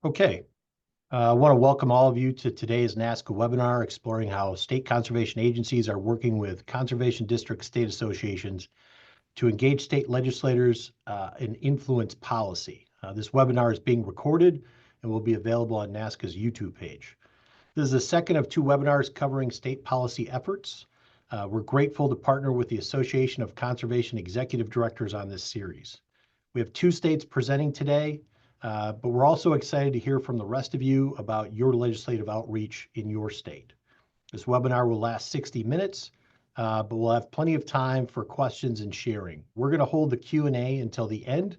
Okay, I want to welcome all of you to today's NASCA webinar exploring how state conservation agencies are working with conservation district state associations to engage state legislators and influence policy. This webinar is being recorded and will be available on NASCA's YouTube page. This is the second of two webinars covering state policy efforts. We're grateful to partner with the Association of Conservation Executive Directors on this series. We have two states presenting today, but we're also excited to hear from the rest of you about your legislative outreach in your state. This webinar will last 60 minutes, but we'll have plenty of time for questions and sharing. We're going to hold the Q&A until the end,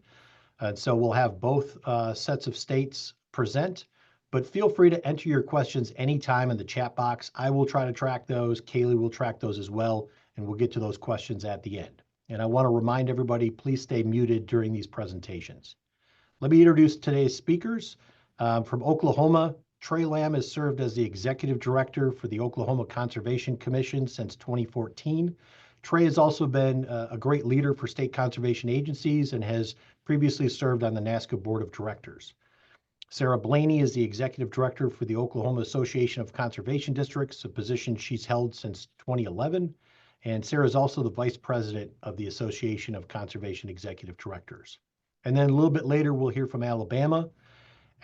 and so we'll have both sets of states present, but feel free to enter your questions anytime in the chat box. I will try to track those. Kaylee will track those as well, and we'll get to those questions at the end. And I want to remind everybody, please stay muted during these presentations. Let me introduce today's speakers. From Oklahoma, Trey Lamb has served as the Executive Director for the Oklahoma Conservation Commission since 2014. Trey has also been a great leader for state conservation agencies and has previously served on the NASCA Board of Directors. Sarah Blaney is the Executive Director for the Oklahoma Association of Conservation Districts, a position she's held since 2011. And Sarah is also the Vice President of the Association of Conservation Executive Directors. And then a little bit later, we'll hear from Alabama.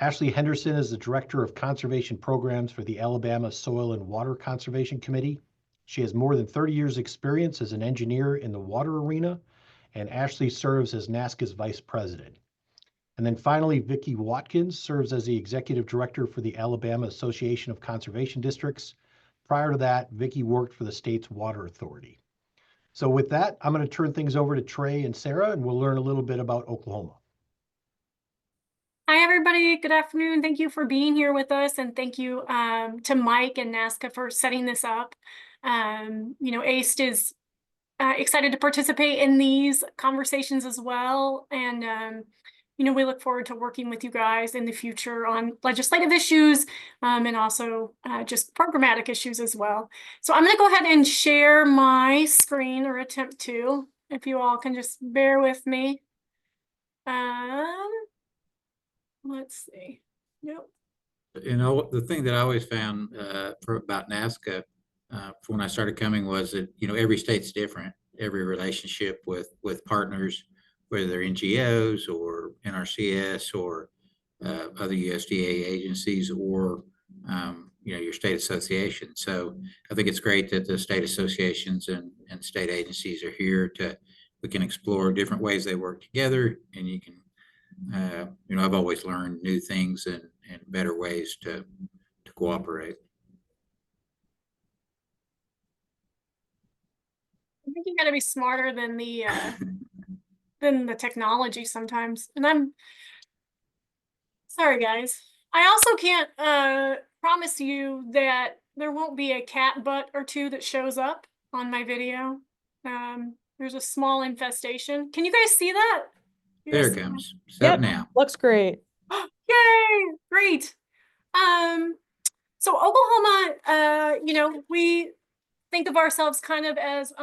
Ashley Henderson is the Director of Conservation Programs for the Alabama Soil and Water Conservation Committee. She has more than 30 years experience as an engineer in the water arena, and Ashley serves as NASCA's Vice President. And then finally, Vicki Watkins serves as the Executive Director for the Alabama Association of Conservation Districts. Prior to that, Vicki worked for the state's water authority. So with that, I'm going to turn things over to Trey and Sarah, and we'll learn a little bit about Oklahoma. Hi, everybody. Good afternoon. Thank you for being here with us. And thank you to Mike and NASCA for setting this up. ACE is excited to participate in these conversations as well. And, we look forward to working with you guys in the future on legislative issues and also just programmatic issues as well. So I'm going to go ahead and share my screen, or attempt to, if you all can just bear with me. Let's see. Yep. The thing that I always found about NASCA when I started coming was that, every state's different. Every relationship with partners, whether they're NGOs or NRCS or other USDA agencies or, your state association. So I think it's great that the state associations and state agencies are here we can explore different ways they work together, and you can I've always learned new things and better ways to cooperate. I think you got to be smarter than the than the technology sometimes. And I'm sorry, guys. I also can't promise you that there won't be a cat butt or two that shows up on my video. There's a small infestation. Can you guys see that? There it comes. Yep, now. Looks great. Yay! Great. So Oklahoma, we think of ourselves kind of as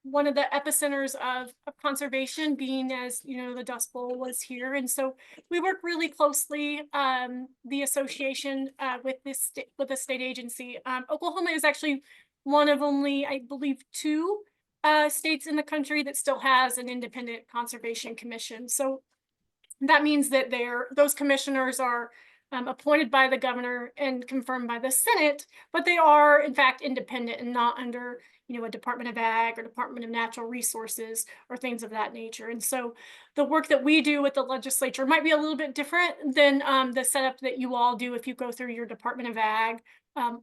one of the epicenters of conservation, being as the Dust Bowl was here, and so we work really closely the association with the state agency. Oklahoma is actually one of only, I believe, two states in the country that still has an independent conservation commission. So that means that those commissioners are appointed by the governor and confirmed by the Senate, but they are in fact independent and not under a Department of Ag or Department of Natural Resources or things of that nature. And so the work that we do with the legislature might be a little bit different than the setup that you all do if you go through your Department of Ag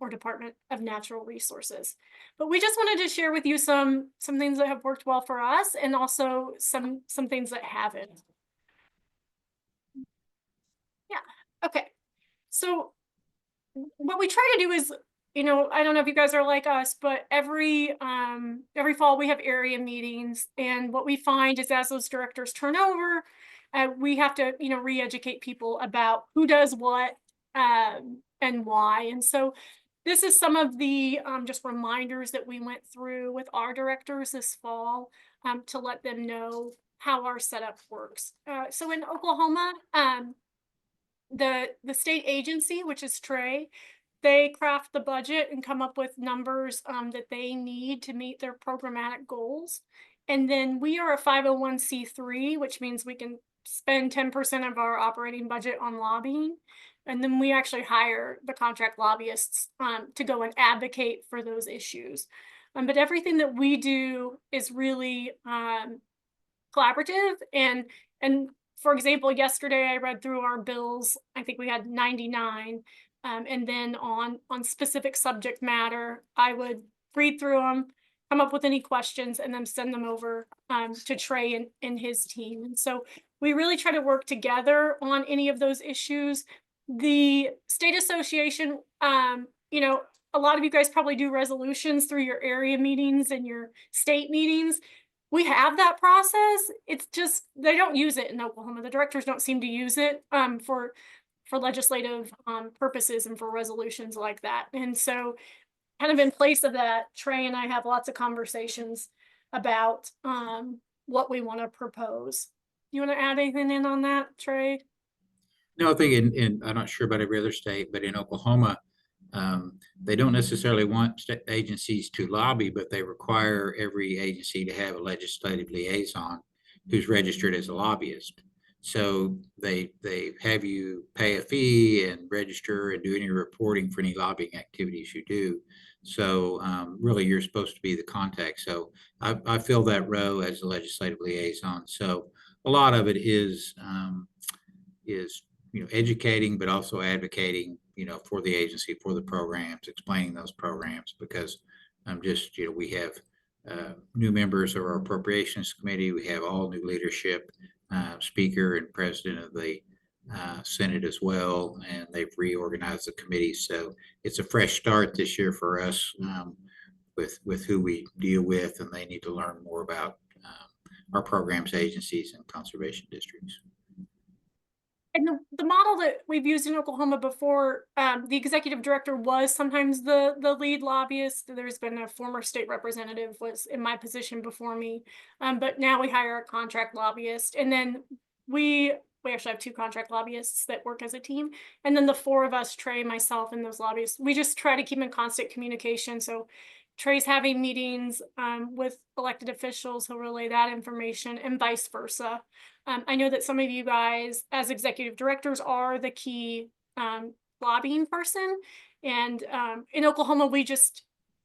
or Department of Natural Resources. But we just wanted to share with you some things that have worked well for us, and also some things that haven't. Yeah. Okay. So what we try to do is, I don't know if you guys are like us, but every fall we have area meetings, and what we find is as those directors turn over, we have to, re-educate people about who does what and why. And so this is some of the just reminders that we went through with our directors this fall to let them know how our setup works. So in Oklahoma, the state agency, which is Trey, they craft the budget and come up with numbers that they need to meet their programmatic goals. And then we are a 501c3, which means we can spend 10% of our operating budget on lobbying. And then we actually hire the contract lobbyists to go and advocate for those issues. But everything that we do is really collaborative. And for example, yesterday I read through our bills. I think we had 99. And then on specific subject matter, I would read through them, come up with any questions, and then send them over to Trey and his team. And so we really try to work together on any of those issues. The state association, you know, a lot of you guys probably do resolutions through your area meetings and your state meetings. We have that process. It's just they don't use it in Oklahoma. The directors don't seem to use it for legislative purposes and for resolutions like that. And so kind of in place of that, Trey and I have lots of conversations about what we want to propose. You want to add anything in on that, Trey? No, I think I'm not sure about every other state, but in Oklahoma, they don't necessarily want agencies to lobby, but they require every agency to have a legislative liaison who's registered as a lobbyist. So they have you pay a fee and register and do any reporting for any lobbying activities you do. So really, you're supposed to be the contact. So I fill that role as a legislative liaison. So a lot of it is educating, but also advocating, for the agency, for the programs, explaining those programs, because we have new members of our appropriations committee. We have all new leadership, speaker and president of the Senate as well, and they've reorganized the committee. So it's a fresh start this year for us with who we deal with, and they need to learn more about our programs, agencies, and conservation districts. And the model that we've used in Oklahoma before, the executive director was sometimes the lead lobbyist. There's been a former state representative was in my position before me, but now we hire a contract lobbyist, and then we actually have 2 contract lobbyists that work as a team, and then the 4 of us, Trey, myself, and those lobbyists, we just try to keep in constant communication. So Trey's having meetings with elected officials, he'll relay that information, and vice versa. I know that some of you guys as executive directors are the key lobbying person. And in Oklahoma, we just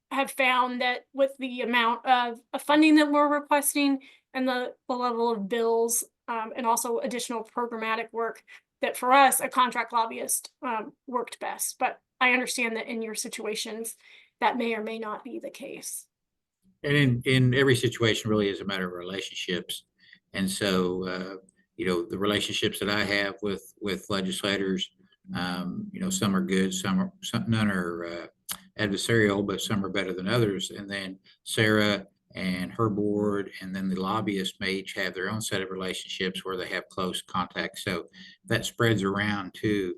have found that with the amount of funding that we're requesting and the level of bills and also additional programmatic work, that for us, a contract lobbyist worked best. But I understand that in your situations, that may or may not be the case. And in every situation really is a matter of relationships. And so, the relationships that I have with legislators, some are good, none are adversarial, but some are better than others. And then Sarah and her board, and then the lobbyists may each have their own set of relationships where they have close contact. So that spreads around to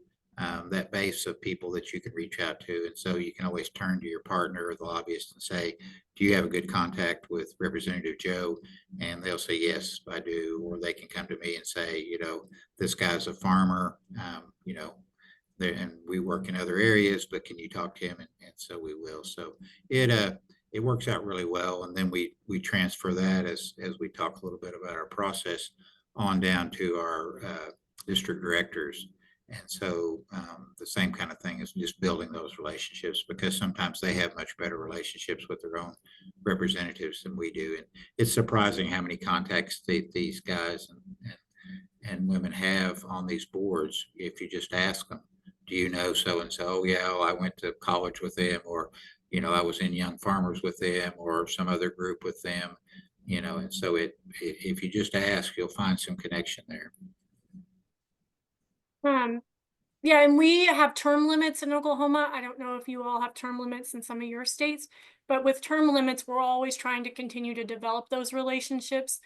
that base of people that you can reach out to. And so you can always turn to your partner or the lobbyist and say, do you have a good contact with Representative Joe? And they'll say, yes, I do. Or they can come to me and say, this guy's a farmer, and we work in other areas, but can you talk to him? And so we will. So it works out really well. And then we transfer that as we talk a little bit about our process on down to our district directors. And so the same kind of thing is just building those relationships, because sometimes they have much better relationships with their own representatives than we do. And it's surprising how many contacts these guys and women have on these boards. If you just ask them, do you know so-and-so? Oh, yeah, well, I went to college with them, or, I was in Young Farmers with them, or some other group with them, and so if you just ask, you'll find some connection there. Yeah, and we have term limits in Oklahoma. I don't know if you all have term limits in some of your states, but with term limits, we're always trying to continue to develop those relationships.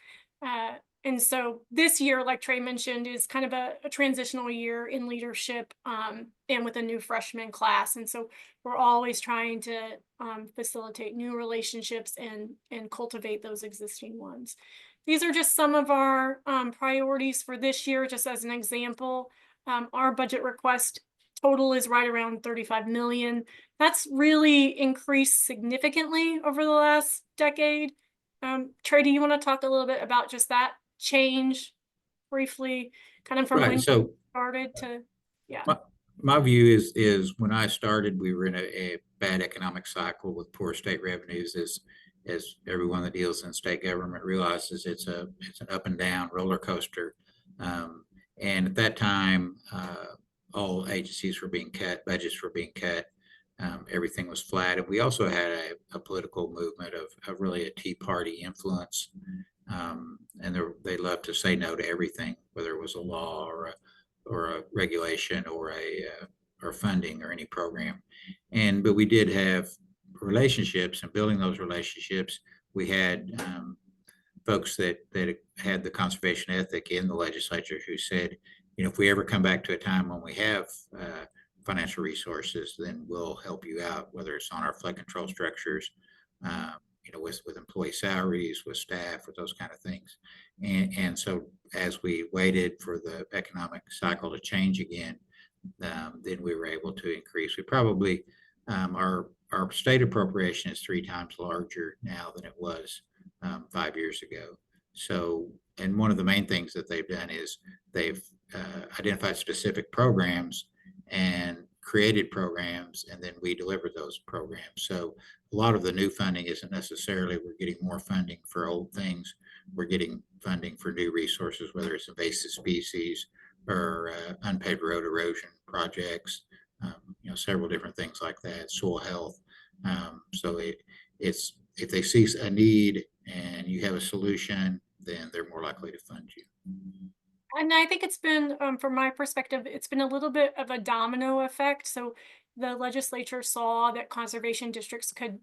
And so this year, like Trey mentioned, is kind of a transitional year in leadership and with a new freshman class. And so we're always trying to facilitate new relationships and cultivate those existing ones. These are just some of our priorities for this year, just as an example. Our budget request total is right around 35 million. That's really increased significantly over the last decade. Trey, do you want to talk a little bit about just that change briefly, kind of from when Right. you So started to, yeah. my view is when I started, we were in a bad economic cycle with poor state revenues. As everyone that deals in state government realizes, it's an up and down roller coaster. And at that time, all agencies were being cut, budgets were being cut, everything was flat. And we also had a political movement of really a Tea Party influence. And they love to say no to everything, whether it was a law or a regulation or funding or any program. But we did have relationships, and building those relationships, we had folks that had the conservation ethic in the legislature who said, if we ever come back to a time when we have financial resources, then we'll help you out, whether it's on our flood control structures, with employee salaries, with staff, with those kind of things. And so as we waited for the economic cycle to change again, then we were able to increase. We probably, our state appropriation is 3 times larger now than it was 5 years ago. So, and one of the main things that they've done is they've identified specific programs and created programs, and then we deliver those programs. So a lot of the new funding isn't necessarily we're getting more funding for old things. We're getting funding for new resources, whether it's invasive species or unpaid road erosion projects, several different things like that, soil health. So it's if they see a need and you have a solution, then they're more likely to fund you. And I think it's been, from my perspective, it's been a little bit of a domino effect. So the legislature saw that conservation districts could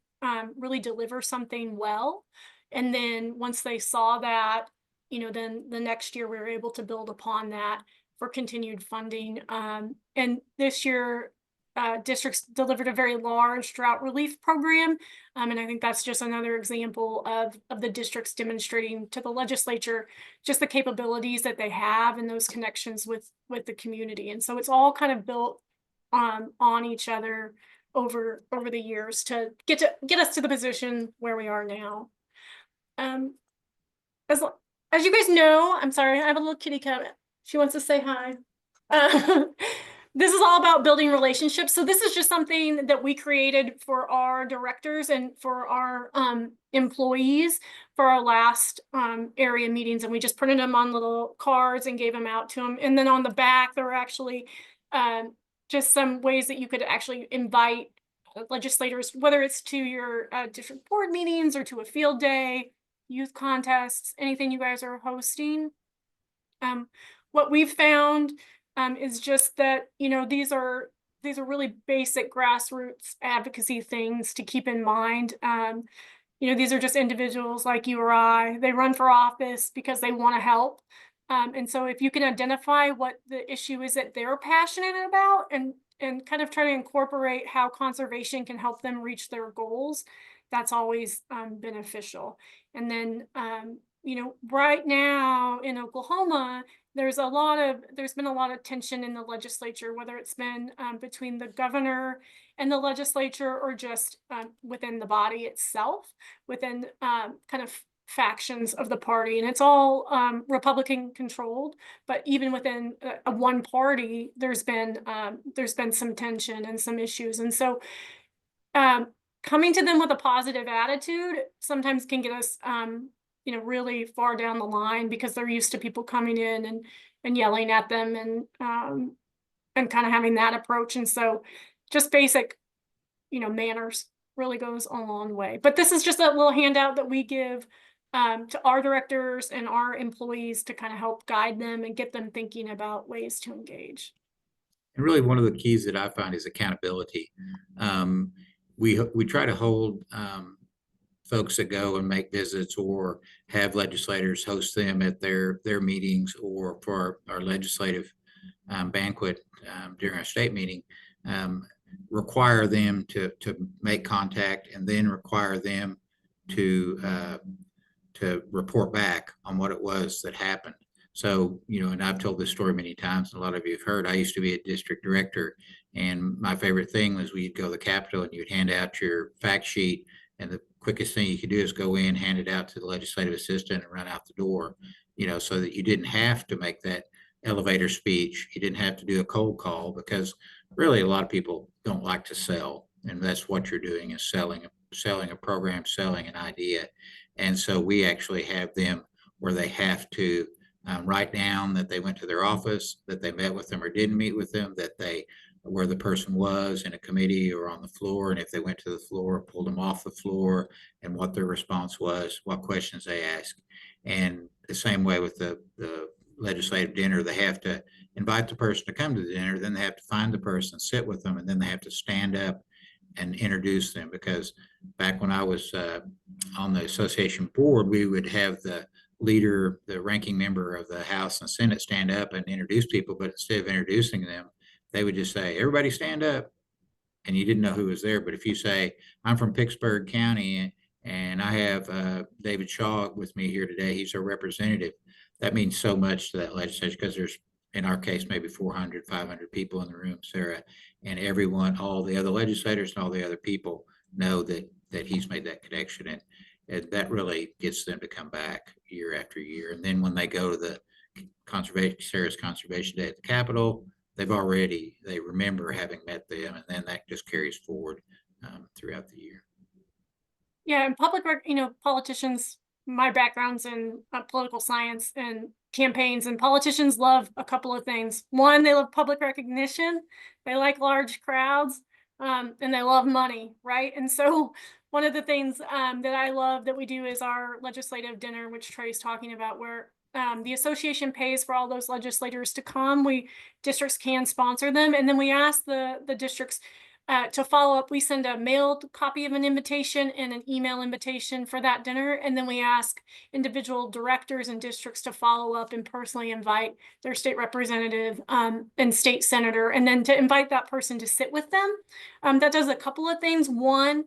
really deliver something well. And then once they saw that, then the next year we were able to build upon that for continued funding. And this year, districts delivered a very large drought relief program. And I think that's just another example of the districts demonstrating to the legislature just the capabilities that they have and those connections with the community. And so it's all kind of built on each other over the years to get us to the position where we are now. As you guys know, I'm sorry, I have a little kitty cat. She wants to say hi. This is all about building relationships. So this is just something that we created for our directors and for our employees for our last area meetings. And we just printed them on little cards and gave them out to them. And then on the back, there were actually just some ways that you could actually invite legislators, whether it's to your district board meetings or to a field day, youth contests, anything you guys are hosting. What we've found is just that, these are really basic grassroots advocacy things to keep in mind. These are just individuals like you or I. They run for office because they want to help. And so if you can identify what the issue is that they're passionate about and kind of try to incorporate how conservation can help them reach their goals, that's always beneficial. And then, right now in Oklahoma, there's been a lot of tension in the legislature, whether it's been between the governor and the legislature or just within the body itself, within kind of factions of the party. And it's all Republican controlled, but even within one party, there's been some tension and some issues. And so coming to them with a positive attitude sometimes can get us really far down the line, because they're used to people coming in and yelling at them and kind of having that approach. And so just basic, manners really goes a long way. But this is just a little handout that we give to our directors and our employees to kind of help guide them and get them thinking about ways to engage. And really one of the keys that I find is accountability. We try to hold folks that go and make visits or have legislators host them at their meetings, or for our legislative banquet during our state meeting, require them to make contact, and then require them to report back on what it was that happened. So, and I've told this story many times, and a lot of you have heard, I used to be a district director, and my favorite thing was we'd go to the Capitol and you'd hand out your fact sheet, and the quickest thing you could do is go in, hand it out to the legislative assistant and run out the door, so that you didn't have to make that elevator speech. You didn't have to do a cold call, because really a lot of people don't like to sell. And that's what you're doing, is selling a program, selling an idea. And so we actually have them where they have to write down that they went to their office, that they met with them or didn't meet with them, that they where the person was in a committee or on the floor, and if they went to the floor, pulled them off the floor, and what their response was, what questions they asked. And the same way with the legislative dinner, they have to invite the person to come to the dinner, then they have to find the person, sit with them, and then they have to stand up and introduce them. Because back when I was on the association board, we would have the leader, the ranking member of the House and Senate, stand up and introduce people, but instead of introducing them, they would just say, everybody stand up. And you didn't know who was there. But if you say, I'm from Pittsburgh County and I have David Shaw with me here today, he's our representative, that means so much to that legislature, because there's, in our case, maybe 400, 500 people in the room, Sarah, and everyone, all the other legislators and all the other people know that he's made that connection. And that really gets them to come back year after year. And then when they go to the Sarah's Conservation Day at the Capitol, they remember having met them, and then that just carries forward throughout the year. Yeah, and politicians, my background's in political science and campaigns, and politicians love a couple of things. One, they love public recognition, they like large crowds, and they love money, right? And so one of the things that I love that we do is our legislative dinner, which Trey's talking about, where the association pays for all those legislators to come. Districts can sponsor them, and then we ask the districts to follow up. We send a mailed copy of an invitation and an email invitation for that dinner, and then we ask individual directors and districts to follow up and personally invite their state representative and state senator, and then to invite that person to sit with them. That does a couple of things. One,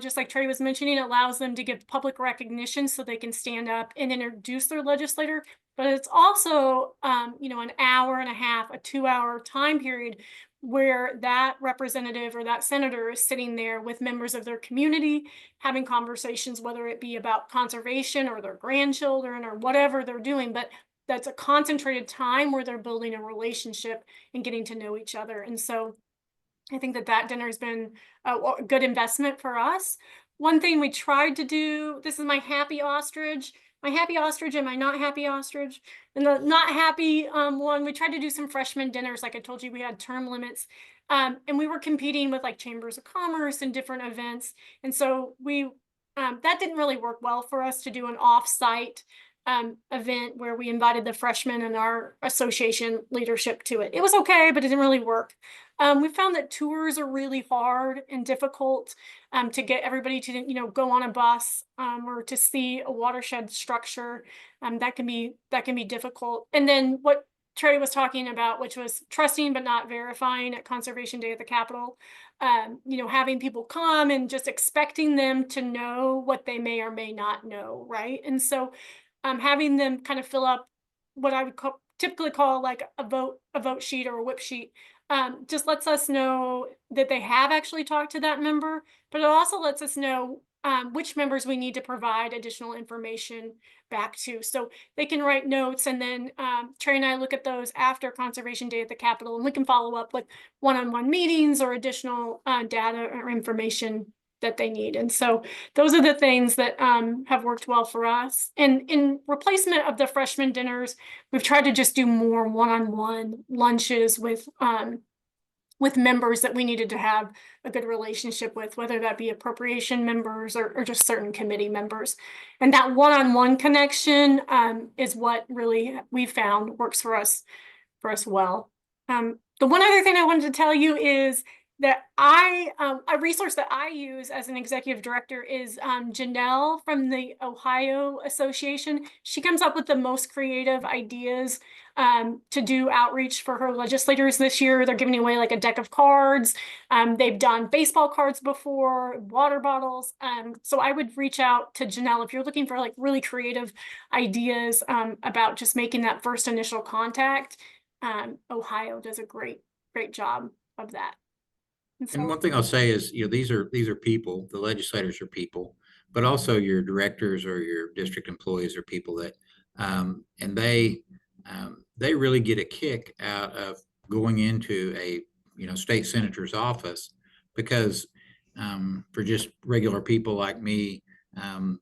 just like Trey was mentioning, allows them to give public recognition so they can stand up and introduce their legislator. But it's also, an hour and a half, a 2-hour time period where that representative or that senator is sitting there with members of their community, having conversations, whether it be about conservation or their grandchildren or whatever they're doing. But that's a concentrated time where they're building a relationship and getting to know each other. And so I think that dinner has been a good investment for us. One thing we tried to do, this is my happy ostrich and my not happy ostrich. And the not happy one, we tried to do some freshman dinners. Like I told you, we had term limits. And we were competing with like chambers of commerce and different events. And so that didn't really work well for us to do an off-site event where we invited the freshmen and our association leadership to it. It was okay, but it didn't really work. We found that tours are really hard and difficult to get everybody to, go on a bus or to see a watershed structure. That can be difficult. And then what Trey was talking about, which was trusting but not verifying at Conservation Day at the Capitol, having people come and just expecting them to know what they may or may not know, right? And so having them kind of fill up what I would typically call like a vote sheet or a whip sheet, just lets us know that they have actually talked to that member, but it also lets us know which members we need to provide additional information back to. So they can write notes, and then Trey and I look at those after Conservation Day at the Capitol, and we can follow up with one-on-one meetings or additional data or information that they need. And so those are the things that have worked well for us. And in replacement of the freshman dinners, we've tried to just do more one-on-one lunches with members that we needed to have a good relationship with, whether that be appropriation members or just certain committee members. And that one-on-one connection is what really we found works for us well. The one other thing I wanted to tell you is that a resource that I use as an executive director is Janelle from the Ohio Association. She comes up with the most creative ideas to do outreach for her legislators this year. They're giving away like a deck of cards. They've done baseball cards before, water bottles. So I would reach out to Janelle if you're looking for like really creative ideas about just making that first initial contact. Ohio does a great job of that. And one thing I'll say is, these are people, the legislators are people, but also your directors or your district employees are people that, and they really get a kick out of going into a, state senator's office because for just regular people like me,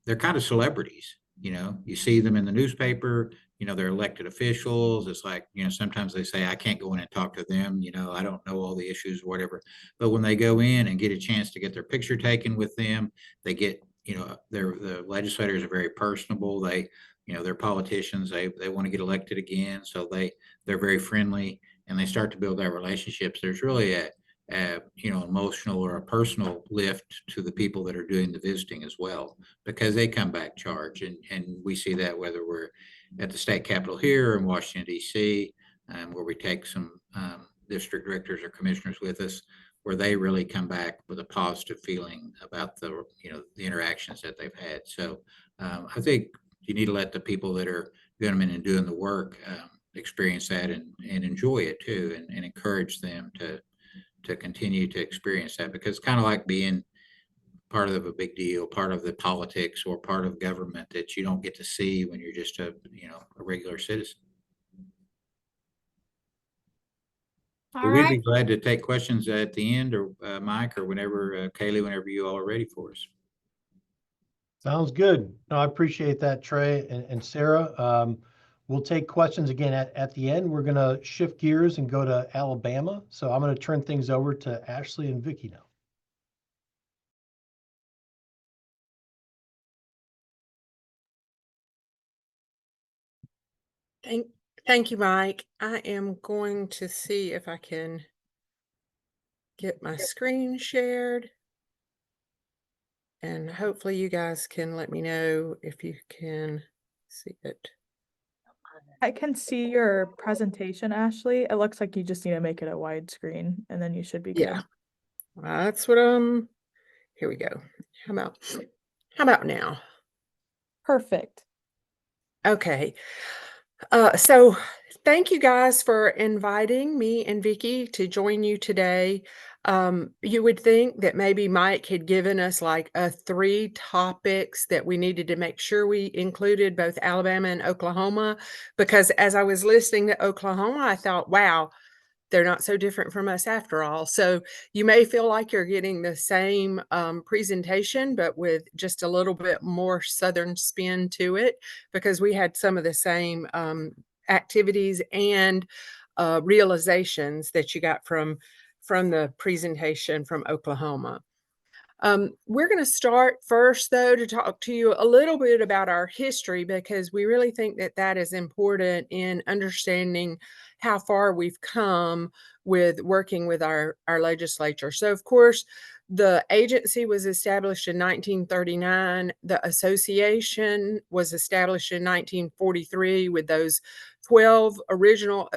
they're kind of celebrities. You see them in the newspaper, they're elected officials. It's like, sometimes they say, I can't go in and talk to them. I don't know all the issues or whatever. But when they go in and get a chance to get their picture taken with them, they get, the legislators are very personable. They're politicians. They want to get elected again. So they're very friendly and they start to build that relationships. There's really a emotional or a personal lift to the people that are doing the visiting as well, because they come back charged. And we see that whether we're at the state capitol here in Washington, D.C., where we take some district directors or commissioners with us, where they really come back with a positive feeling about the interactions that they've had. So I think you need to let the people that are going in and doing the work experience that and enjoy it too, and encourage them to continue to experience that, because it's kind of like being part of a big deal, part of the politics or part of government that you don't get to see when you're just a regular citizen. All We'd right. be glad to take questions at the end, or Mike, or whenever, Kaylee, whenever you all are ready for us. Sounds good. No, I appreciate that, Trey and Sarah. We'll take questions again at the end. We're going to shift gears and go to Alabama. So I'm going to turn things over to Ashley and Vicky now. Thank you, Mike. I am going to see if I can get my screen shared. And hopefully you guys can let me know if you can see it. I can see your presentation, Ashley. It looks like you just need to make it a widescreen and then you should be good. Yeah, that's what here we go. How about now? Perfect. Okay. So thank you guys for inviting me and Vicky to join you today. You would think that maybe Mike had given us like 3 topics that we needed to make sure we included both Alabama and Oklahoma, because as I was listening to Oklahoma, I thought, wow, they're not so different from us after all. So you may feel like you're getting the same presentation, but with just a little bit more Southern spin to it, because we had some of the same activities and realizations that you got from the presentation from Oklahoma. We're going to start first, though, to talk to you a little bit about our history, because we really think that that is important in understanding how far we've come with working with our legislature. So, of course, the agency was established in 1939. The association was established in 1943 with those 12 original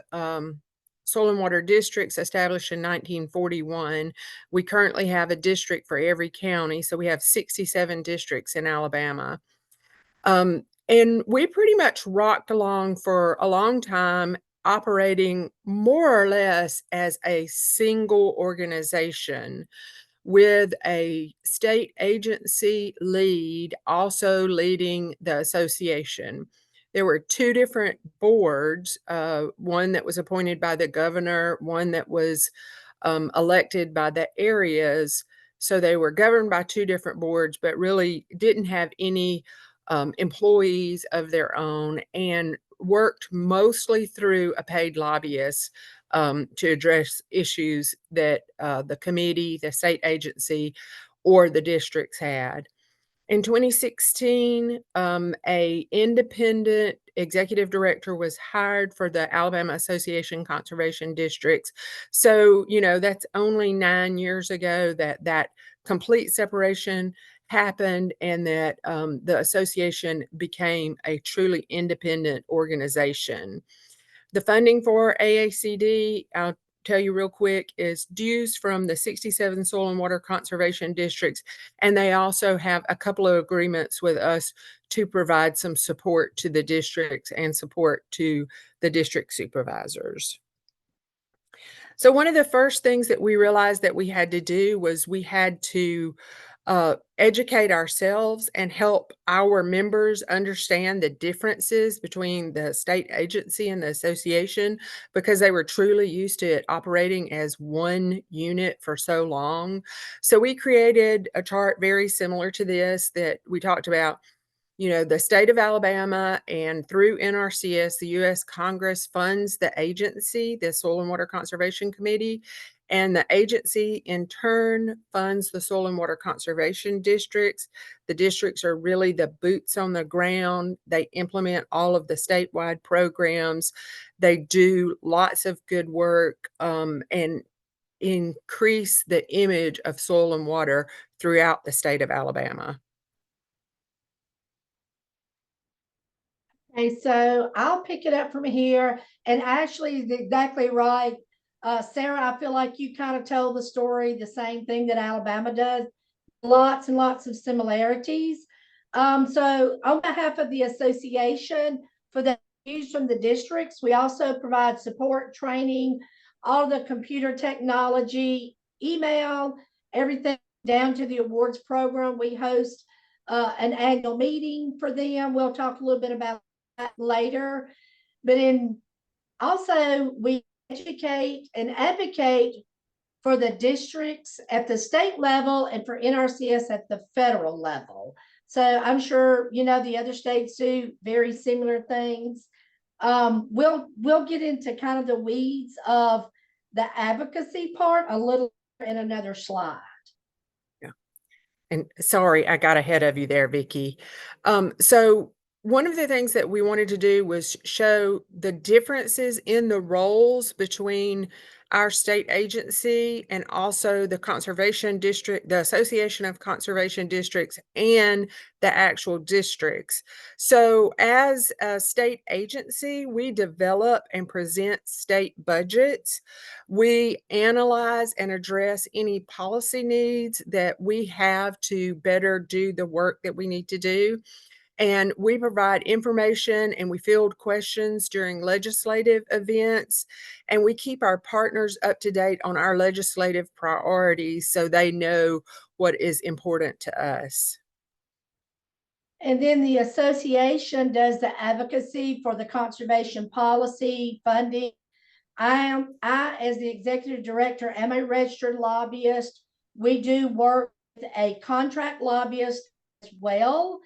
soil and water districts established in 1941. We currently have a district for every county, so we have 67 districts in Alabama. And we pretty much rocked along for a long time, operating more or less as a single organization with a state agency lead also leading the association. There were 2 different boards, one that was appointed by the governor, one that was elected by the areas. So they were governed by 2 different boards, but really didn't have any employees of their own, and worked mostly through a paid lobbyist to address issues that the committee, the state agency, or the districts had. In 2016, a independent executive director was hired for the Alabama Association Conservation Districts. So, you know, that's only 9 years ago that complete separation happened, and that the association became a truly independent organization. The funding for AACD, I'll tell you real quick, is dues from the 67 soil and water conservation districts. And they also have a couple of agreements with us to provide some support to the districts and support to the district supervisors. So one of the first things that we realized that we had to do was we had to educate ourselves and help our members understand the differences between the state agency and the association, because they were truly used to it operating as one unit for so long. So we created a chart very similar to this that we talked about. You know, the state of Alabama and through NRCS, the U.S. Congress funds the agency, the Soil and Water Conservation Committee, and the agency in turn funds the soil and water conservation districts. The districts are really the boots on the ground. They implement all of the statewide programs. They do lots of good work and increase the image of soil and water throughout the state of Alabama. Okay, so I'll pick it up from here. And Ashley is exactly right. Sarah, I feel like you kind of told the story, the same thing that Alabama does. Lots and lots of similarities. So on behalf of the association, for the views from the districts, we also provide support, training, all the computer technology, email, everything down to the awards program. We host an annual meeting for them. We'll talk a little bit about that later. But also we educate and advocate for the districts at the state level and for NRCS at the federal level. So I'm sure, you know, the other states do very similar things. We'll get into kind of the weeds of the advocacy part a little in another slide. Yeah. And sorry, I got ahead of you there, Vicki. So one of the things that we wanted to do was show the differences in the roles between our state agency and also the conservation district, the Association of Conservation Districts, and the actual districts. So as a state agency, we develop and present state budgets. We analyze and address any policy needs that we have to better do the work that we need to do. And we provide information and we field questions during legislative events. And we keep our partners up to date on our legislative priorities so they know what is important to us. And then the association does the advocacy for the conservation policy funding. I, as the executive director, am a registered lobbyist. We do work with a contract lobbyist as well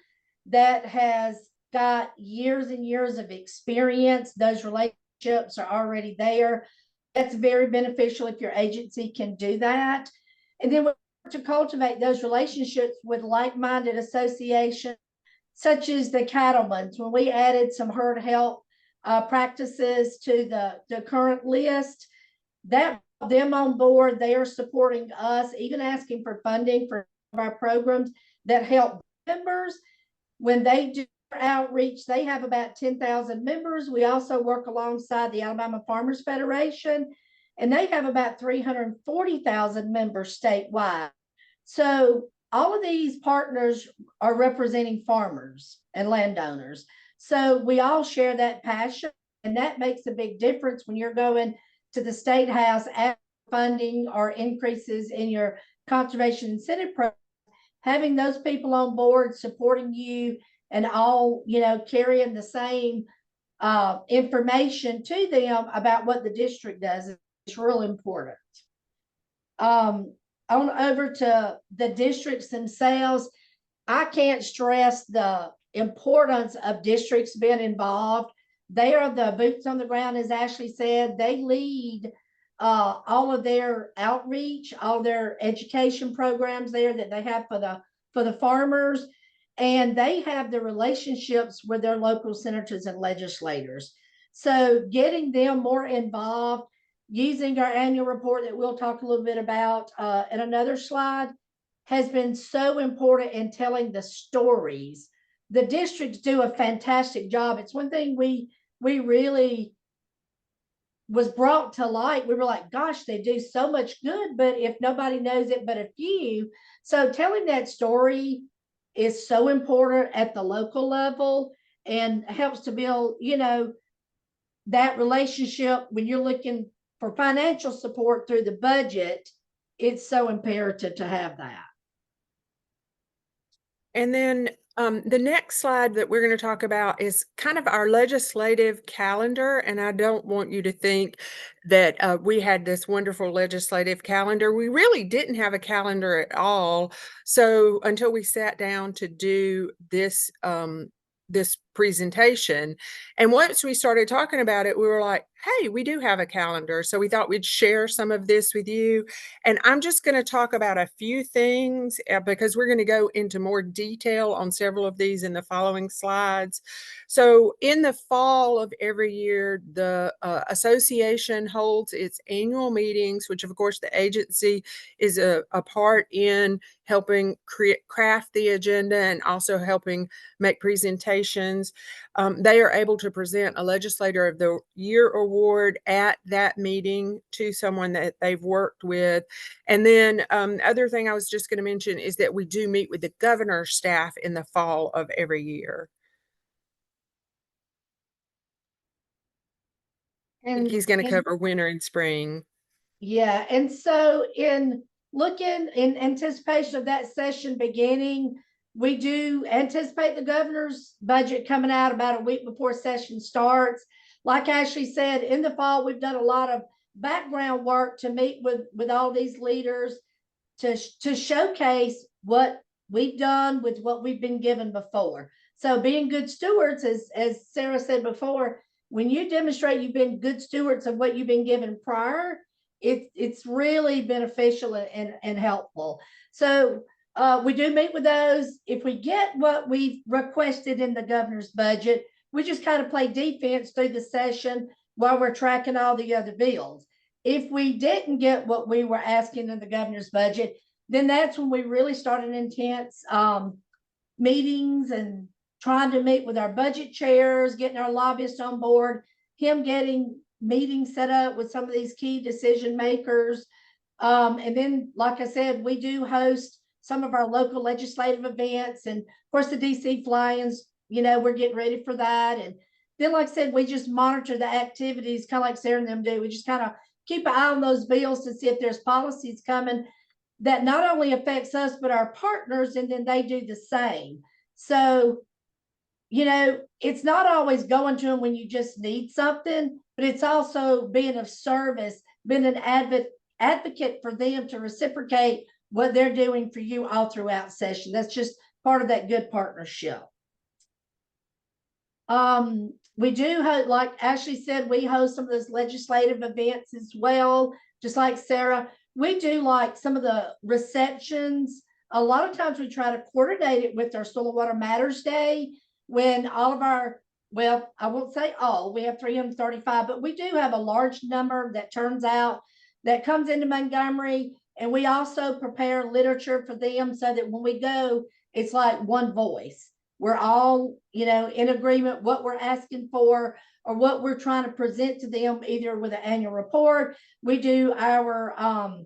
that has got years and years of experience. Those relationships are already there. That's very beneficial if your agency can do that. And then we work to cultivate those relationships with like-minded associations, such as the cattlemen's. When we added some herd health practices to the current list, that brought them on board. They are supporting us, even asking for funding for our programs that help members. When they do outreach, they have about 10,000 members. We also work alongside the Alabama Farmers Federation, and they have about 340,000 members statewide. So all of these partners are representing farmers and landowners. So we all share that passion, and that makes a big difference when you're going to the state house after funding or increases in your conservation incentive program. Having those people on board supporting you and all, you know, carrying the same information to them about what the district does is real important. On over to the districts themselves, I can't stress the importance of districts being involved. They are the boots on the ground, as Ashley said. They lead all of their outreach, all their education programs there that they have for the farmers. and they have the relationships with their local senators and legislators. So getting them more involved, using our annual report that we'll talk a little bit about in another slide, has been so important in telling the stories. The districts do a fantastic job. It's one thing we really was brought to light. We were like, gosh, they do so much good, but if nobody knows it but a few. So telling that story is so important at the local level and helps to build, you know, that relationship when you're looking for financial support through the budget. It's so imperative to have that. And then the next slide that we're going to talk about is kind of our legislative calendar. And I don't want you to think that we had this wonderful legislative calendar. We really didn't have a calendar at all. So until we sat down to do this, this presentation. And once we started talking about it, we were like, hey, we do have a calendar. So we thought we'd share some of this with you. And I'm just going to talk about a few things because we're going to go into more detail on several of these in the following slides. So in the fall of every year, the association holds its annual meetings, which of course the agency is a part in helping craft the agenda and also helping make presentations. They are able to present a Legislator of the Year award at that meeting to someone that they've worked with. And then other thing I was just going to mention is that we do meet with the governor's staff in the fall of every year. And he's going to cover winter and spring. Yeah, and so in looking in anticipation of that session beginning, we do anticipate the governor's budget coming out about a week before session starts. Like Ashley said, in the fall, we've done a lot of background work to meet with all these leaders to showcase what we've done with what we've been given before. So being good stewards, as Sarah said before, when you demonstrate you've been good stewards of what you've been given prior, it's really beneficial and helpful. So we do meet with those. If we get what we've requested in the governor's budget, we just kind of play defense through the session while we're tracking all the other bills. If we didn't get what we were asking in the governor's budget, then that's when we really started intense meetings and trying to meet with our budget chairs, getting our lobbyists on board, him getting meetings set up with some of these key decision makers. And then, like I said, we do host some of our local legislative events. And of course, the DC fly-ins, you know, we're getting ready for that. And then, like I said, we just monitor the activities, kind of like Sarah and them do. We just kind of keep an eye on those bills to see if there's policies coming that not only affects us, but our partners, and then they do the same. So, you know, it's not always going to them when you just need something, but it's also being of service, being an advocate for them to reciprocate what they're doing for you all throughout session. That's just part of that good partnership. We do, like Ashley said, we host some of those legislative events as well, just like Sarah. We do like some of the receptions. A lot of times we try to coordinate it with our Soil and Water Matters Day, when all of our, well, I won't say all, we have 335, but we do have a large number that turns out that comes into Montgomery. And we also prepare literature for them so that when we go, it's like one voice. We're all, you know, in agreement what we're asking for or what we're trying to present to them, either with an annual report. We do our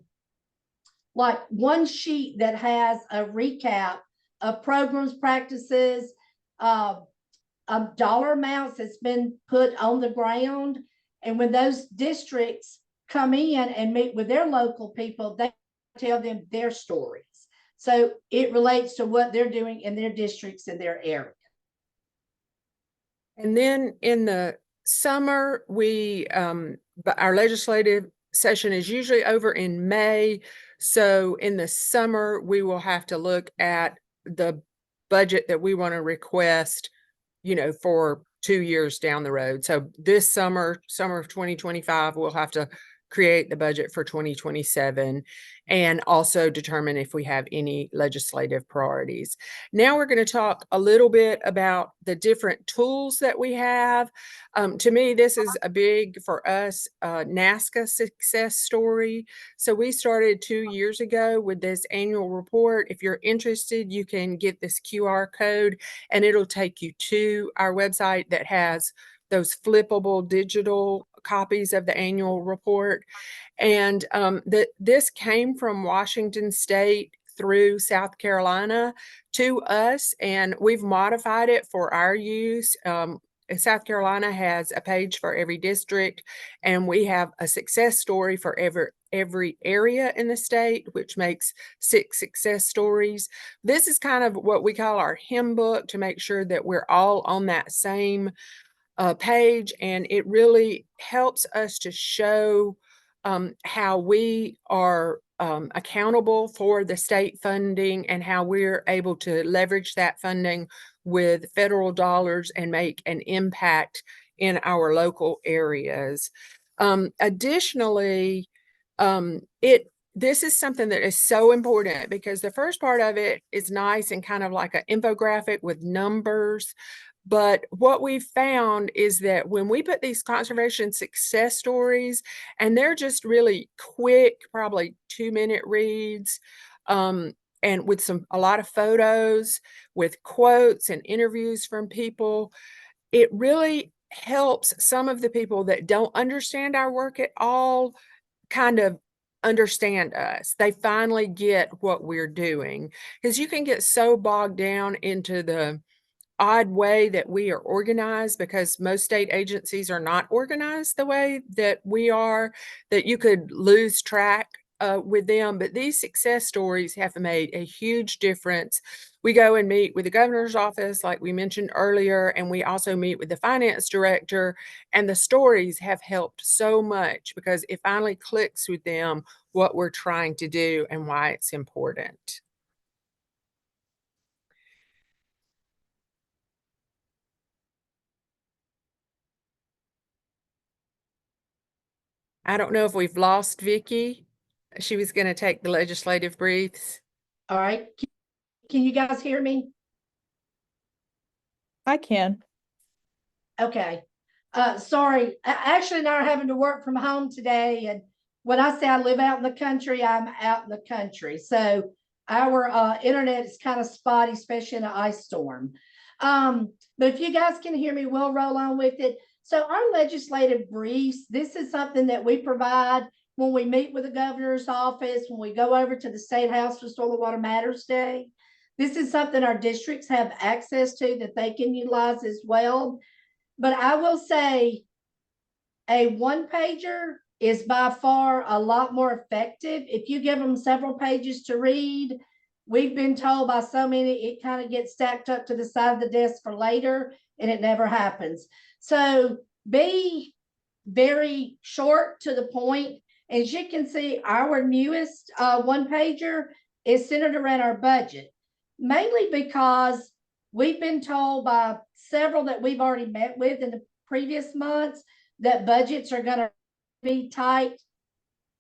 like one sheet that has a recap of programs, practices, dollar amounts that's been put on the ground. And when those districts come in and meet with their local people, they tell them their stories. So it relates to what they're doing in their districts in their area. And then in the summer, our legislative session is usually over in May. So in the summer, we will have to look at the budget that we want to request, you know, for 2 years down the road. So this summer of 2025, we'll have to create the budget for 2027, and also determine if we have any legislative priorities. Now we're going to talk a little bit about the different tools that we have. To me, this is a big, for us, NASCA success story. So we started 2 years ago with this annual report. If you're interested, you can get this QR code and it'll take you to our website that has those flippable digital copies of the annual report. And this came from Washington State through South Carolina to us, and we've modified it for our use. South Carolina has a page for every district, and we have a success story for every area in the state, which makes 6 success stories. This is kind of what we call our hymn book to make sure that we're all on that same page, and it really helps us to show how we are accountable for the state funding and how we're able to leverage that funding with federal dollars and make an impact in our local areas. Additionally, this is something that is so important because the first part of it is nice and kind of like an infographic with numbers. But what we've found is that when we put these conservation success stories, and they're just really quick, probably 2-minute reads, and with a lot of photos, with quotes and interviews from people, it really helps some of the people that don't understand our work at all kind of understand us. They finally get what we're doing, because you can get so bogged down into the odd way that we are organized, because most state agencies are not organized the way that we are, that you could lose track with them. But these success stories have made a huge difference. We go and meet with the governor's office, like we mentioned earlier, and we also meet with the finance director, and the stories have helped so much because it finally clicks with them what we're trying to do and why it's important. I don't know if we've lost Vicky. She was going to take the legislative briefs. All right. Can you guys hear me? I can. Okay. Sorry. Ashley and I are having to work from home today. And when I say I live out in the country, I'm out in the country. So our internet is kind of spotty, especially in an ice storm. But if you guys can hear me, we'll roll on with it. So our legislative briefs, this is something that we provide when we meet with the governor's office, when we go over to the State House for Soil and Water Matters Day. This is something our districts have access to that they can utilize as well. But I will say a one-pager is by far a lot more effective. If you give them several pages to read, we've been told by so many, it kind of gets stacked up to the side of the desk for later, and it never happens. So be very short to the point. As you can see, our newest one-pager is centered around our budget, mainly because we've been told by several that we've already met with in the previous months that budgets are going to be tight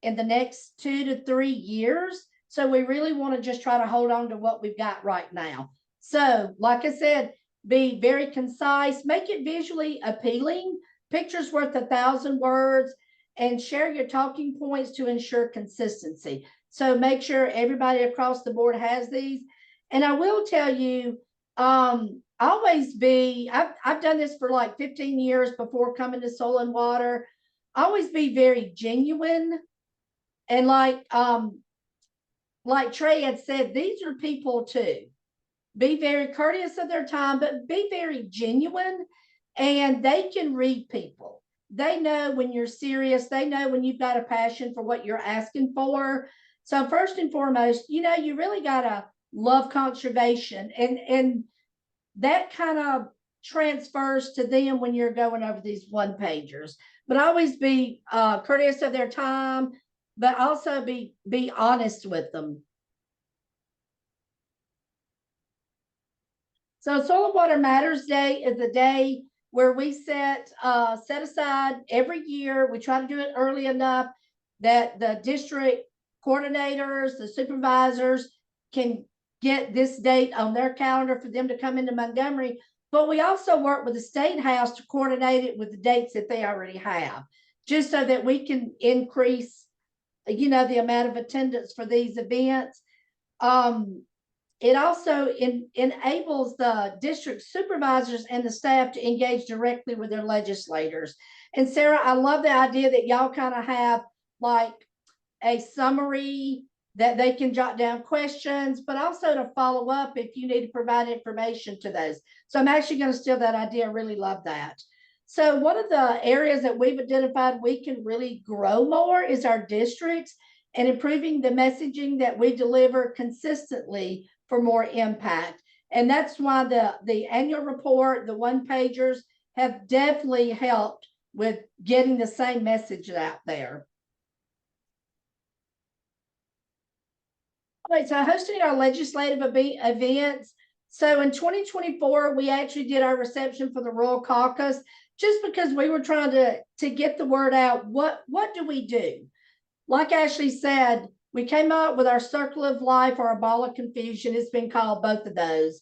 in the next 2 to 3 years. So we really want to just try to hold on to what we've got right now. So, like I said, be very concise, make it visually appealing, pictures worth 1,000 words, and share your talking points to ensure consistency. So make sure everybody across the board has these. And I will tell you, I've done this for like 15 years before coming to Soil and Water. Always be very genuine. And like Trey had said, these are people too. Be very courteous of their time, but be very genuine, and they can read people. They know when you're serious. They know when you've got a passion for what you're asking for. So first and foremost, you really got to love conservation, and that kind of transfers to them when you're going over these one-pagers. But always be courteous of their time, but also be honest with them. So Soil and Water Matters Day is a day where we set aside every year. We try to do it early enough that the district coordinators, the supervisors can get this date on their calendar for them to come into Montgomery. But we also work with the State House to coordinate it with the dates that they already have, just so that we can increase, the amount of attendance for these events. It also enables the district supervisors and the staff to engage directly with their legislators. And Sarah, I love the idea that y'all kind of have like a summary that they can jot down questions, but also to follow up if you need to provide information to those. So I'm actually going to steal that idea. I really love that. So one of the areas that we've identified we can really grow more is our districts and improving the messaging that we deliver consistently for more impact. And that's why the annual report, the one pagers have definitely helped with getting the same message out there. All right, so hosting our legislative events. So in 2024, we actually did our reception for the Royal Caucus, just because we were trying to get the word out. What do we do? Like Ashley said, we came up with our Circle of Life or a Ball of Confusion. It's been called both of those.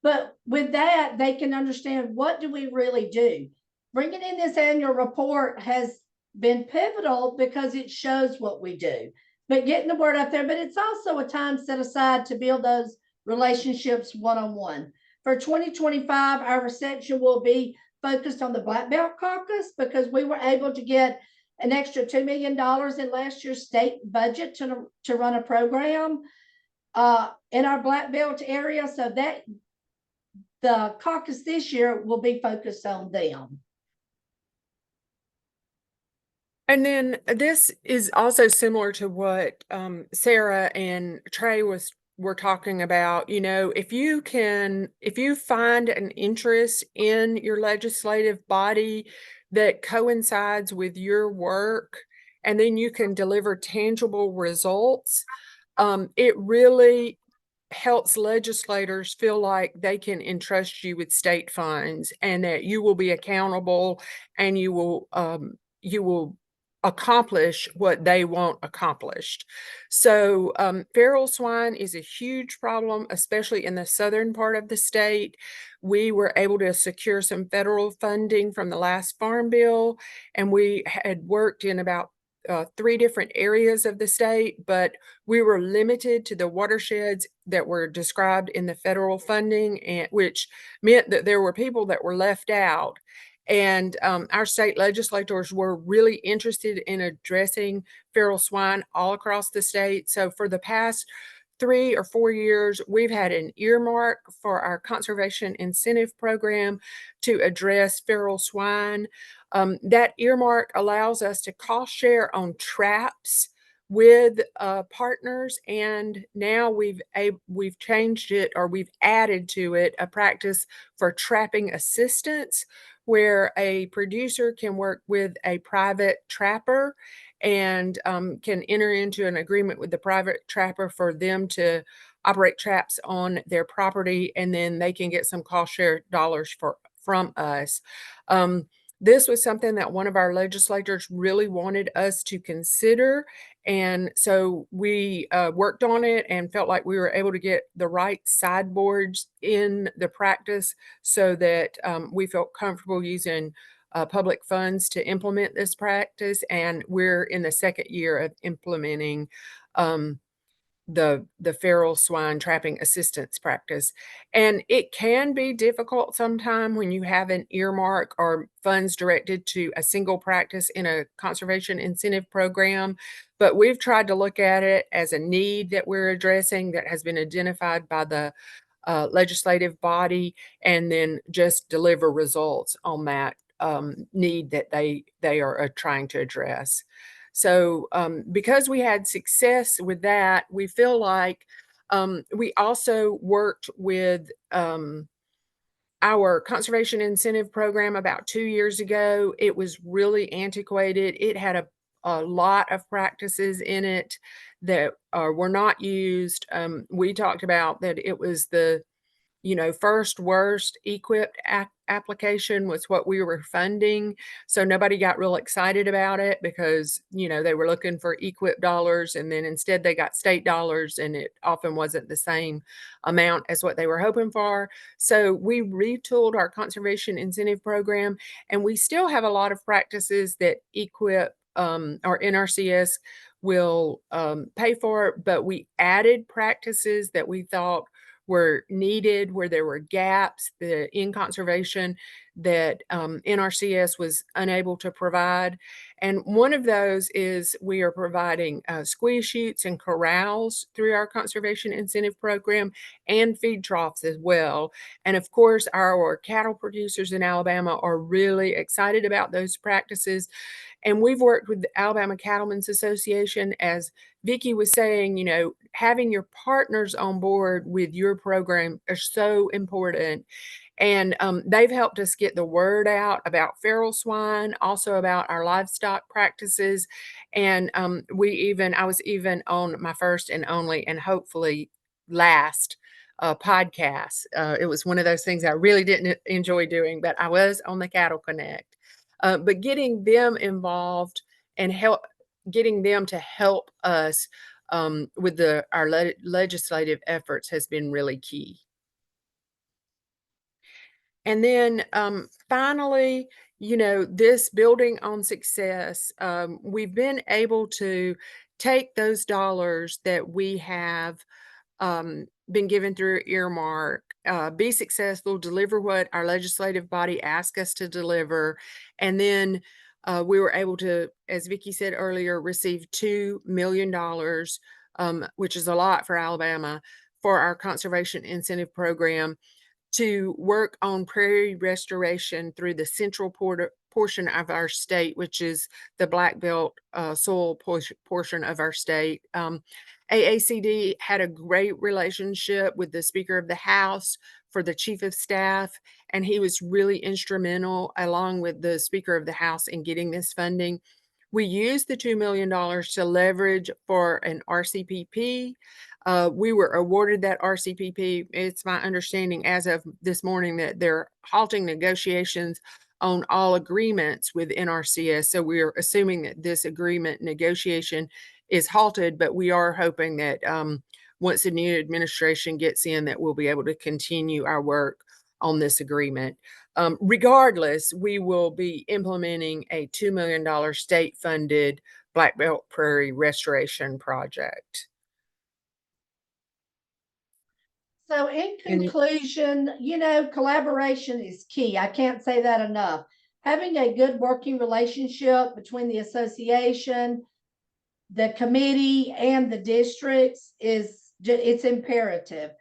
But with that, they can understand, what do we really do? Bringing in this annual report has been pivotal because it shows what we do, but getting the word out there. But it's also a time set aside to build those relationships one-on-one. For 2025, our reception will be focused on the Black Belt Caucus, because we were able to get an extra $2 million in last year's state budget to run a program in our Black Belt area, so that the caucus this year will be focused on them. And then this is also similar to what Sarah and Trey were talking about. If you find an interest in your legislative body that coincides with your work, and then you can deliver tangible results, it really helps legislators feel like they can entrust you with state funds, and that you will be accountable, and you will accomplish what they want accomplished. So feral swine is a huge problem, especially in the southern part of the state. We were able to secure some federal funding from the last Farm Bill, and we had worked in about 3 different areas of the state, but we were limited to the watersheds that were described in the federal funding, and which meant that there were people that were left out. And our state legislators were really interested in addressing feral swine all across the state. So for the past 3 or 4 years, we've had an earmark for our conservation incentive program to address feral swine. That earmark allows us to cost share on traps with partners, and now we've changed it, or we've added to it, a practice for trapping assistance, where a producer can work with a private trapper and can enter into an agreement with the private trapper for them to operate traps on their property, and then they can get some cost share dollars from us. This was something that one of our legislators really wanted us to consider. And so we worked on it and felt like we were able to get the right sideboards in the practice, so that we felt comfortable using public funds to implement this practice. And we're in the 2nd year of implementing the feral swine trapping assistance practice. And it can be difficult sometime when you have an earmark or funds directed to a single practice in a conservation incentive program, but we've tried to look at it as a need that we're addressing, that has been identified by the legislative body, and then just deliver results on that need that they are trying to address. So because we had success with that, we feel like we also worked with our conservation incentive program about 2 years ago. It was really antiquated. It had a lot of practices in it that were not used. We talked about that it was the first worst equipped application was what we were funding. So nobody got real excited about it because, they were looking for equip dollars, and then instead they got state dollars, and it often wasn't the same amount as what they were hoping for. So we retooled our conservation incentive program, and we still have a lot of practices that equip or NRCS will pay for, but we added practices that we thought were needed, where there were gaps in conservation that NRCS was unable to provide. And one of those is we are providing squeeze chutes and corrals through our conservation incentive program, and feed troughs as well. And of course, our cattle producers in Alabama are really excited about those practices. And we've worked with the Alabama Cattlemen's Association, as Vicki was saying, having your partners on board with your program are so important. And they've helped us get the word out about feral swine, also about our livestock practices. And I was even on my first and only, and hopefully last, podcast. It was one of those things I really didn't enjoy doing, but I was on the Cattle Connect. But getting them involved and getting them to help us with our legislative efforts has been really key. And then finally, this building on success, we've been able to take those dollars that we have been given through earmark, be successful, deliver what our legislative body asked us to deliver. And then we were able to, as Vicki said earlier, receive $2 million, which is a lot for Alabama, for our conservation incentive program to work on prairie restoration through the central portion of our state, which is the Black Belt soil portion of our state. AACD had a great relationship with the Speaker of the House for the Chief of Staff, and he was really instrumental, along with the Speaker of the House, in getting this funding. We used the $2 million to leverage for an RCPP. We were awarded that RCPP. It's my understanding as of this morning that they're halting negotiations on all agreements with NRCS. So we are assuming that this agreement negotiation is halted, but we are hoping that once the new administration gets in, that we'll be able to continue our work on this agreement. Regardless, we will be implementing a $2 million state-funded Black Belt Prairie restoration project. So in conclusion, collaboration is key. I can't say that enough. Having a good working relationship between the association, the committee, and the districts it's imperative.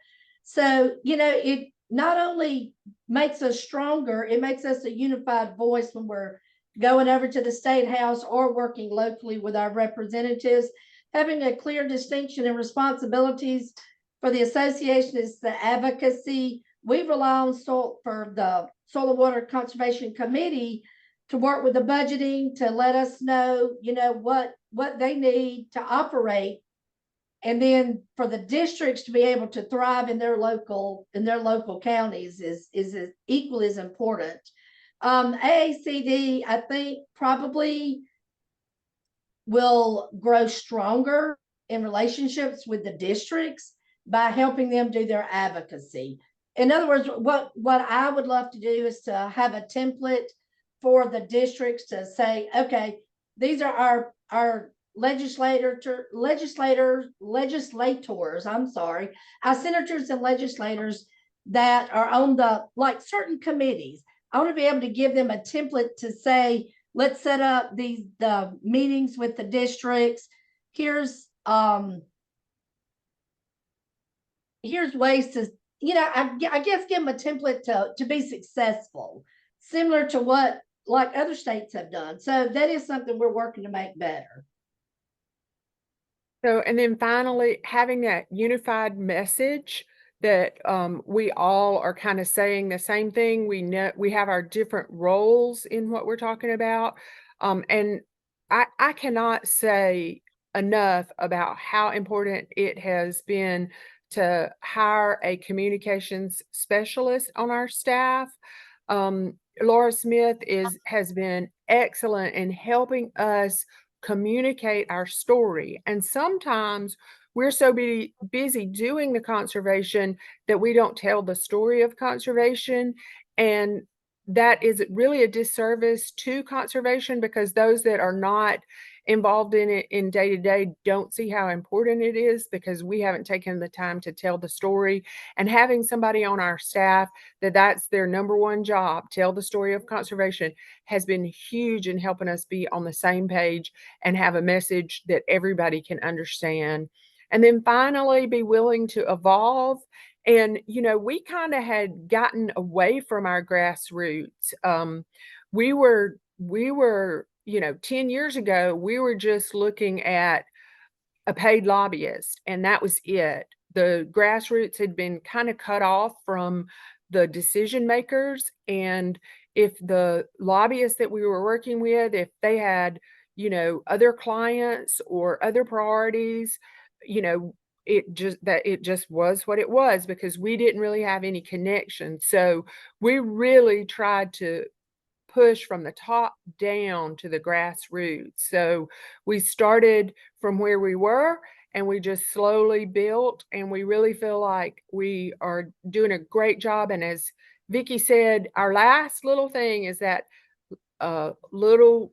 So, it not only makes us stronger, it makes us a unified voice when we're going over to the state house or working locally with our representatives. Having a clear distinction and responsibilities for the association is the advocacy. We rely on for the Soil and Water Conservation Committee to work with the budgeting, to let us know, what they need to operate. And then for the districts to be able to thrive in their local counties is equally as important. AACD, I think, probably will grow stronger in relationships with the districts by helping them do their advocacy. In other words, what I would love to do is to have a template for the districts to say, okay, these are our legislators, our senators and legislators that are on certain committees. I want to be able to give them a template to say, let's set up the meetings with the districts. Here's ways to, I guess give them a template to be successful, similar to what other states have done. So that is something we're working to make better. So, and then finally, having that unified message that we all are kind of saying the same thing. We know we have our different roles in what we're talking about. And I cannot say enough about how important it has been to hire a communications specialist on our staff. Laura Smith has been excellent in helping us communicate our story. And sometimes we're so busy doing the conservation that we don't tell the story of conservation. And that is really a disservice to conservation, because those that are not involved in it in day to day don't see how important it is, because we haven't taken the time to tell the story. And having somebody on our staff that's their number one job, tell the story of conservation, has been huge in helping us be on the same page and have a message that everybody can understand. And then finally, be willing to evolve. And, we kind of had gotten away from our grassroots. We were 10 years ago, we were just looking at a paid lobbyist, and that was it. The grassroots had been kind of cut off from the decision makers. And if the lobbyists that we were working with, if they had, other clients or other priorities, it just was what it was, because we didn't really have any connection. So we really tried to push from the top down to the grassroots. So we started from where we were, and we just slowly built, and we really feel like we are doing a great job. And as Vicki said, our last little thing is that little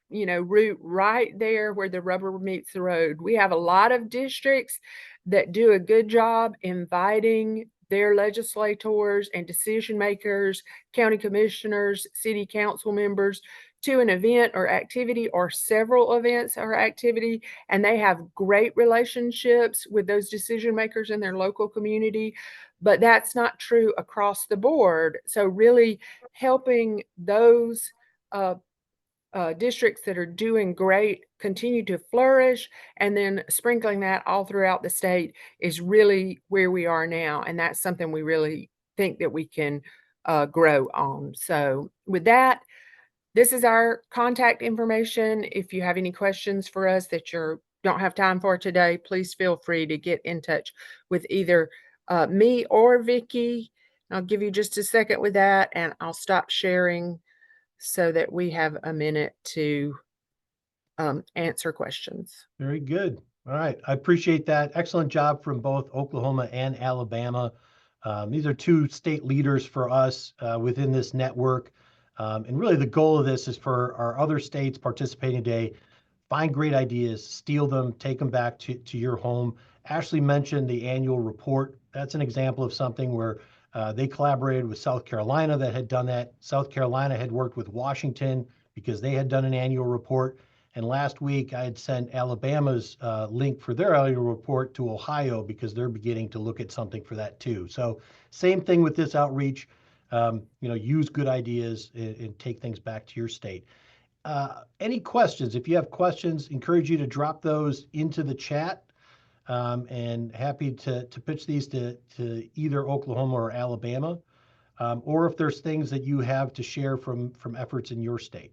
route right there where the rubber meets the road. We have a lot of districts that do a good job inviting their legislators and decision makers, county commissioners, city council members to an event or activity, or several events or activity, and they have great relationships with those decision makers in their local community. But that's not true across the board. So really helping those districts that are doing great continue to flourish, and then sprinkling that all throughout the state is really where we are now. And that's something we really think that we can grow on. So with that, this is our contact information. If you have any questions for us that you don't have time for today, please feel free to get in touch with either me or Vicki. I'll give you just a second with that, and I'll stop sharing so that we have a minute to answer questions. Very good. All right. I appreciate that. Excellent job from both Oklahoma and Alabama. These are two state leaders for us within this network. And really the goal of this is for our other states participating today, find great ideas, steal them, take them back to your home. Ashley mentioned the annual report. That's an example of something where they collaborated with South Carolina that had done that. South Carolina had worked with Washington because they had done an annual report. And last week I had sent Alabama's link for their annual report to Ohio because they're beginning to look at something for that too. So same thing with this outreach. Use good ideas and take things back to your state. Any questions? If you have questions, encourage you to drop those into the chat. And happy to pitch these to either Oklahoma or Alabama, or if there's things that you have to share from efforts in your state.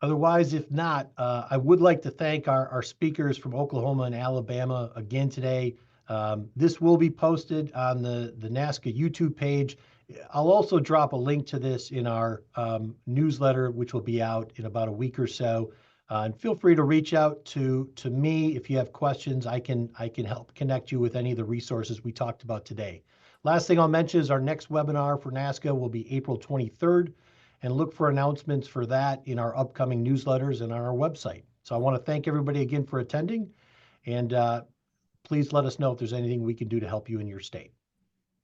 Otherwise, if not, I would like to thank our speakers from Oklahoma and Alabama again today. This will be posted on the NASCA YouTube page. I'll also drop a link to this in our newsletter, which will be out in about a week or so. And feel free to reach out to me if you have questions. I can help connect you with any of the resources we talked about today. Last thing I'll mention is our next webinar for NASCA will be April 23rd. And look for announcements for that in our upcoming newsletters and on our website. So I want to thank everybody again for attending, and please let us know if there's anything we can do to help you in your state.